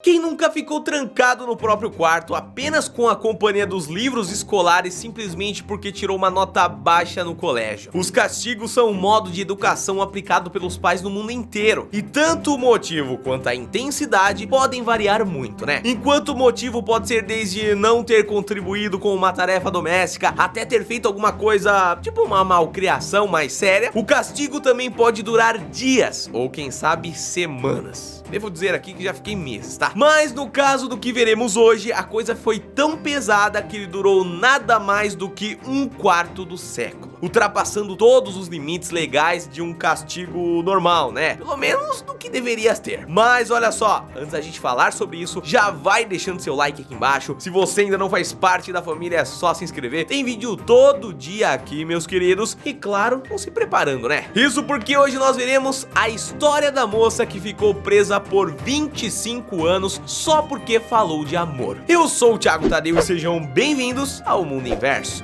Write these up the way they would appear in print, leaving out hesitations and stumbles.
Quem nunca ficou trancado no próprio quarto apenas com a companhia dos livros escolares simplesmente porque tirou uma nota baixa no colégio? Os castigos são um modo de educação aplicado pelos pais no mundo inteiro, e tanto o motivo quanto a intensidade podem variar muito, né? Enquanto o motivo pode ser desde não ter contribuído com uma tarefa doméstica até ter feito alguma coisa, tipo uma malcriação mais séria, o castigo também pode durar dias ou quem sabe semanas. Devo dizer aqui que já fiquei meses, tá? Mas no caso do que veremos hoje, a coisa foi tão pesada que ele durou nada mais do que um quarto do século, ultrapassando todos os limites legais de um castigo normal, né? Pelo menos do que deveria ter. Mas olha só, antes da gente falar sobre isso, já vai deixando seu like aqui embaixo. Se você ainda não faz parte da família, é só se inscrever. Tem vídeo todo dia aqui, meus queridos. E claro, vão se preparando, né? Isso porque hoje nós veremos a história da moça que ficou presa por 25 anos só porque falou de amor. Eu sou o Thiago Tadeu e sejam bem-vindos ao Mundo Inverso.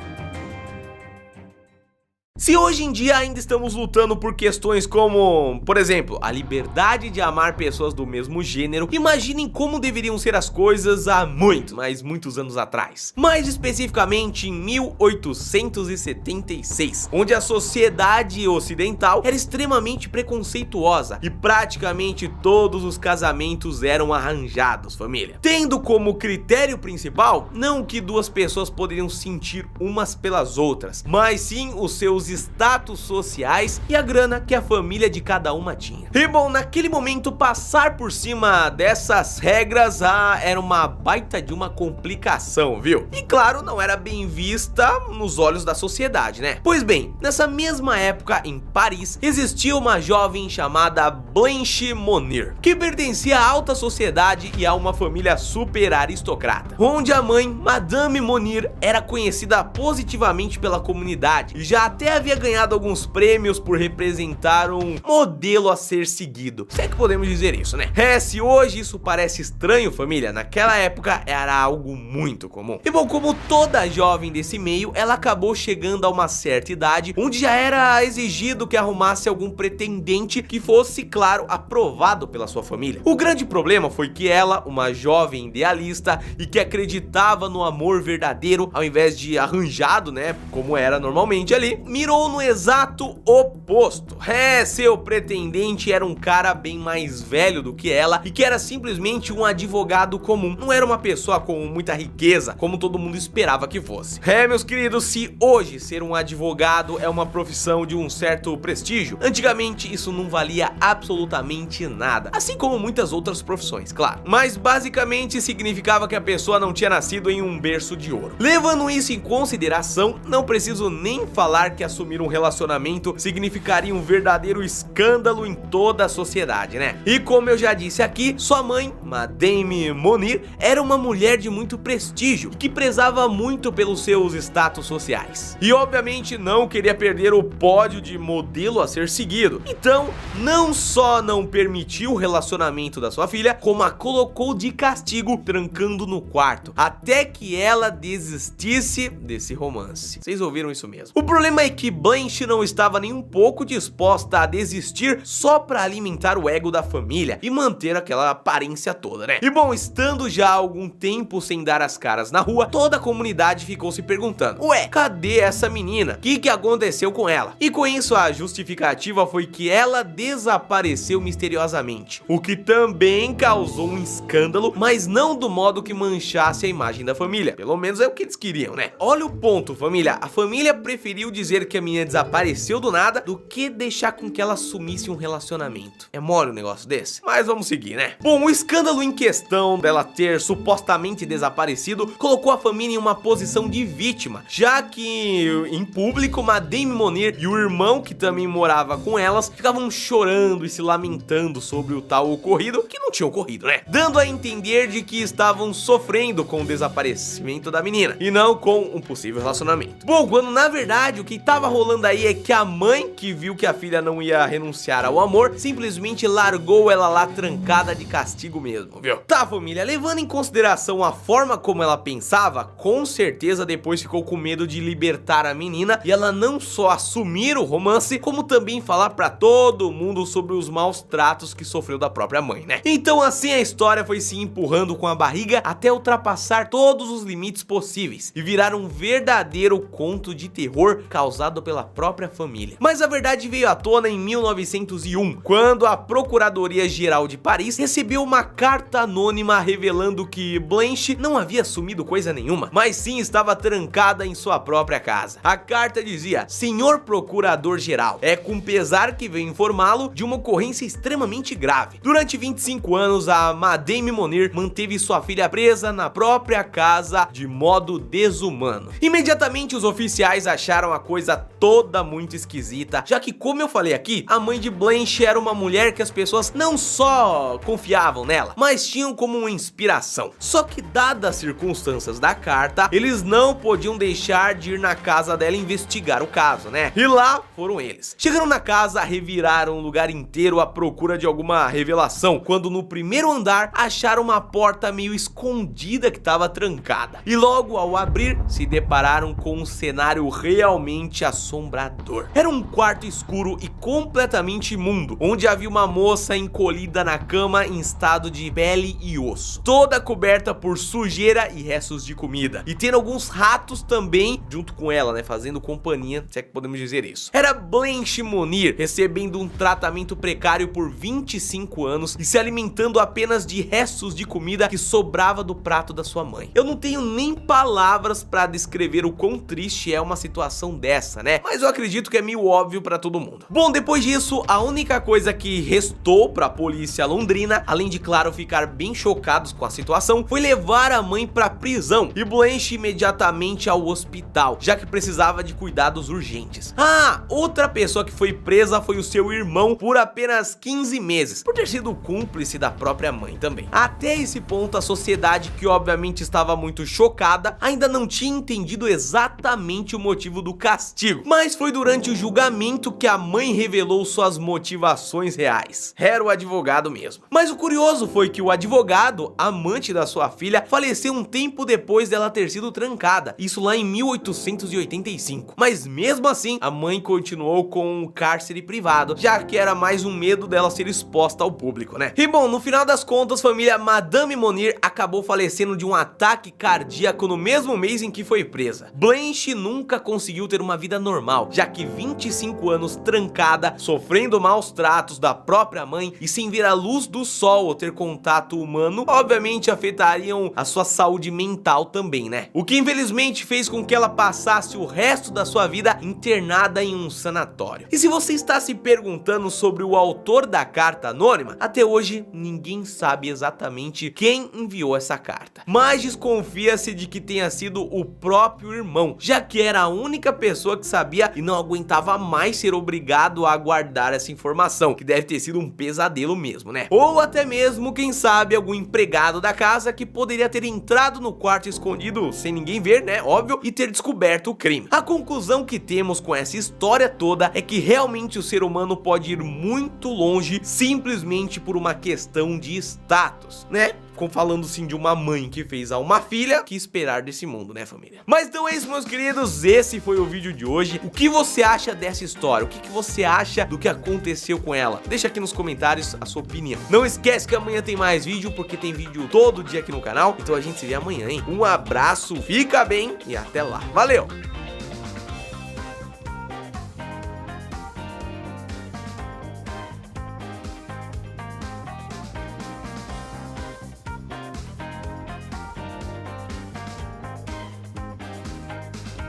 Se hoje em dia ainda estamos lutando por questões como, por exemplo, a liberdade de amar pessoas do mesmo gênero, imaginem como deveriam ser as coisas há muitos anos atrás. Mais especificamente em 1876, onde a sociedade ocidental era extremamente preconceituosa e praticamente todos os casamentos eram arranjados, família. Tendo como critério principal, não que duas pessoas poderiam sentir umas pelas outras, mas sim os seus status sociais e a grana que a família de cada uma tinha. E bom, naquele momento passar por cima dessas regras era uma baita de uma complicação, viu? E claro, não era bem vista nos olhos da sociedade, né? Pois bem, nessa mesma época em Paris, existia uma jovem chamada Blanche Monnier, que pertencia à alta sociedade e a uma família super aristocrata, onde a mãe, Madame Monnier, era conhecida positivamente pela comunidade e já até havia ganhado alguns prêmios por representar um modelo a ser seguido, se é que podemos dizer isso, né? Se hoje isso parece estranho, família, naquela época era algo muito comum. E bom, como toda jovem desse meio, ela acabou chegando a uma certa idade, onde já era exigido que arrumasse algum pretendente que fosse, claro, aprovado pela sua família. O grande problema foi que ela, uma jovem idealista e que acreditava no amor verdadeiro, ao invés de arranjado, né, como era normalmente ali, mirou no exato oposto. Seu pretendente era um cara bem mais velho do que ela e que era simplesmente um advogado comum. Não era uma pessoa com muita riqueza, como todo mundo esperava que fosse. Meus queridos, se hoje ser um advogado é uma profissão de um certo prestígio, antigamente isso não valia absolutamente nada, assim como muitas outras profissões, claro. Mas basicamente significava que a pessoa não tinha nascido em um berço de ouro. Levando isso em consideração, não preciso nem falar que assumir um relacionamento significaria um verdadeiro escândalo em toda a sociedade, né? E como eu já disse aqui, sua mãe, Madame Monnier, era uma mulher de muito prestígio e que prezava muito pelos seus status sociais. E obviamente não queria perder o pódio de modelo a ser seguido. Então, não só não permitiu o relacionamento da sua filha, como a colocou de castigo, trancando no quarto, até que ela desistisse desse romance. Vocês ouviram isso mesmo? O problema é que Blanche não estava nem um pouco disposta a desistir só para alimentar o ego da família e manter aquela aparência toda, né? E bom, estando já há algum tempo sem dar as caras na rua, toda a comunidade ficou se perguntando: ué, cadê essa menina? O que aconteceu com ela? E com isso a justificativa foi que ela desapareceu misteriosamente, o que também causou um escândalo, mas não do modo que manchasse a imagem da família. Pelo menos é o que eles queriam, né? Olha o ponto, família. A família preferiu dizer que a menina desapareceu do nada do que deixar com que ela assumisse um relacionamento. É mole um negócio desse? Mas vamos seguir, né? Bom, o escândalo em questão dela ter supostamente desaparecido colocou a família em uma posição de vítima, já que em público Madame Monnier e o irmão que também morava com elas ficavam chorando e se lamentando sobre o tal ocorrido que não tinha ocorrido, né? Dando a entender de que estavam sofrendo com o desaparecimento da menina e não com um possível relacionamento. Bom, quando na verdade o que estava tava rolando aí é que a mãe, que viu que a filha não ia renunciar ao amor, simplesmente largou ela lá trancada de castigo mesmo, viu? Tá, família, levando em consideração a forma como ela pensava, com certeza depois ficou com medo de libertar a menina e ela não só assumir o romance, como também falar pra todo mundo sobre os maus tratos que sofreu da própria mãe, né? Então assim a história foi se empurrando com a barriga até ultrapassar todos os limites possíveis e virar um verdadeiro conto de terror causado pela própria família. Mas a verdade veio à tona em 1901, quando a Procuradoria-Geral de Paris recebeu uma carta anônima revelando que Blanche não havia assumido coisa nenhuma, mas sim estava trancada em sua própria casa. A carta dizia: Senhor Procurador-Geral, é com pesar que venho informá-lo de uma ocorrência extremamente grave. Durante 25 anos, a Madame Monir manteve sua filha presa na própria casa de modo desumano. Imediatamente os oficiais acharam a coisa toda muito esquisita, já que, como eu falei aqui, a mãe de Blanche era uma mulher que as pessoas não só confiavam nela, mas tinham como uma inspiração. Só que, dadas as circunstâncias da carta, eles não podiam deixar de ir na casa dela investigar o caso, né? E lá foram eles. Chegando na casa, reviraram o lugar inteiro à procura de alguma revelação, quando no primeiro andar acharam uma porta meio escondida que estava trancada. E logo ao abrir, se depararam com um cenário realmente assombrador. Era um quarto escuro e completamente imundo, onde havia uma moça encolhida na cama em estado de pele e osso, toda coberta por sujeira e restos de comida, e tendo alguns ratos também junto com ela, né, fazendo companhia, se é que podemos dizer isso. Era Blanche Monir recebendo um tratamento precário por 25 anos e se alimentando apenas de restos de comida que sobrava do prato da sua mãe. Eu não tenho nem palavras pra descrever o quão triste é uma situação dessa, né? Mas eu acredito que é meio óbvio pra todo mundo. Bom, depois disso, a única coisa que restou pra polícia londrina, além de, claro, ficar bem chocados com a situação, foi levar a mãe pra prisão e Blanche imediatamente ao hospital, já que precisava de cuidados urgentes. Ah, outra pessoa que foi presa foi o seu irmão por apenas 15 meses, por ter sido cúmplice da própria mãe também. Até esse ponto, a sociedade, que obviamente estava muito chocada, ainda não tinha entendido exatamente o motivo do castigo, mas foi durante o julgamento que a mãe revelou suas motivações reais. Era o advogado mesmo. Mas o curioso foi que o advogado, amante da sua filha, faleceu um tempo depois dela ter sido trancada, isso lá em 1885. Mas mesmo assim, a mãe continuou com o cárcere privado, já que era mais um medo dela ser exposta ao público, né? E bom, no final das contas, família, Madame Monir acabou falecendo de um ataque cardíaco no mesmo mês em que foi presa. Blanche nunca conseguiu ter uma vida normal, já que 25 anos trancada, sofrendo maus tratos da própria mãe e sem ver a luz do sol ou ter contato humano, obviamente afetariam a sua saúde mental também, né? O que infelizmente fez com que ela passasse o resto da sua vida internada em um sanatório. E se você está se perguntando sobre o autor da carta anônima, até hoje ninguém sabe exatamente quem enviou essa carta, mas desconfia-se de que tenha sido o próprio irmão, já que era a única pessoa que sabia e não aguentava mais ser obrigado a guardar essa informação, que deve ter sido um pesadelo mesmo, né? Ou até mesmo, quem sabe, algum empregado da casa que poderia ter entrado no quarto escondido sem ninguém ver, né? Óbvio, e ter descoberto o crime. A conclusão que temos com essa história toda é que realmente o ser humano pode ir muito longe simplesmente por uma questão de status, né? Falando sim de uma mãe que fez a uma filha, que esperar desse mundo, né, família? Mas então é isso, meus queridos, esse foi o vídeo de hoje. O que você acha dessa história? O que você acha do que aconteceu com ela? Deixa aqui nos comentários a sua opinião. Não esquece que amanhã tem mais vídeo, porque tem vídeo todo dia aqui no canal. Então a gente se vê amanhã, hein? Um abraço, fica bem e até lá. Valeu!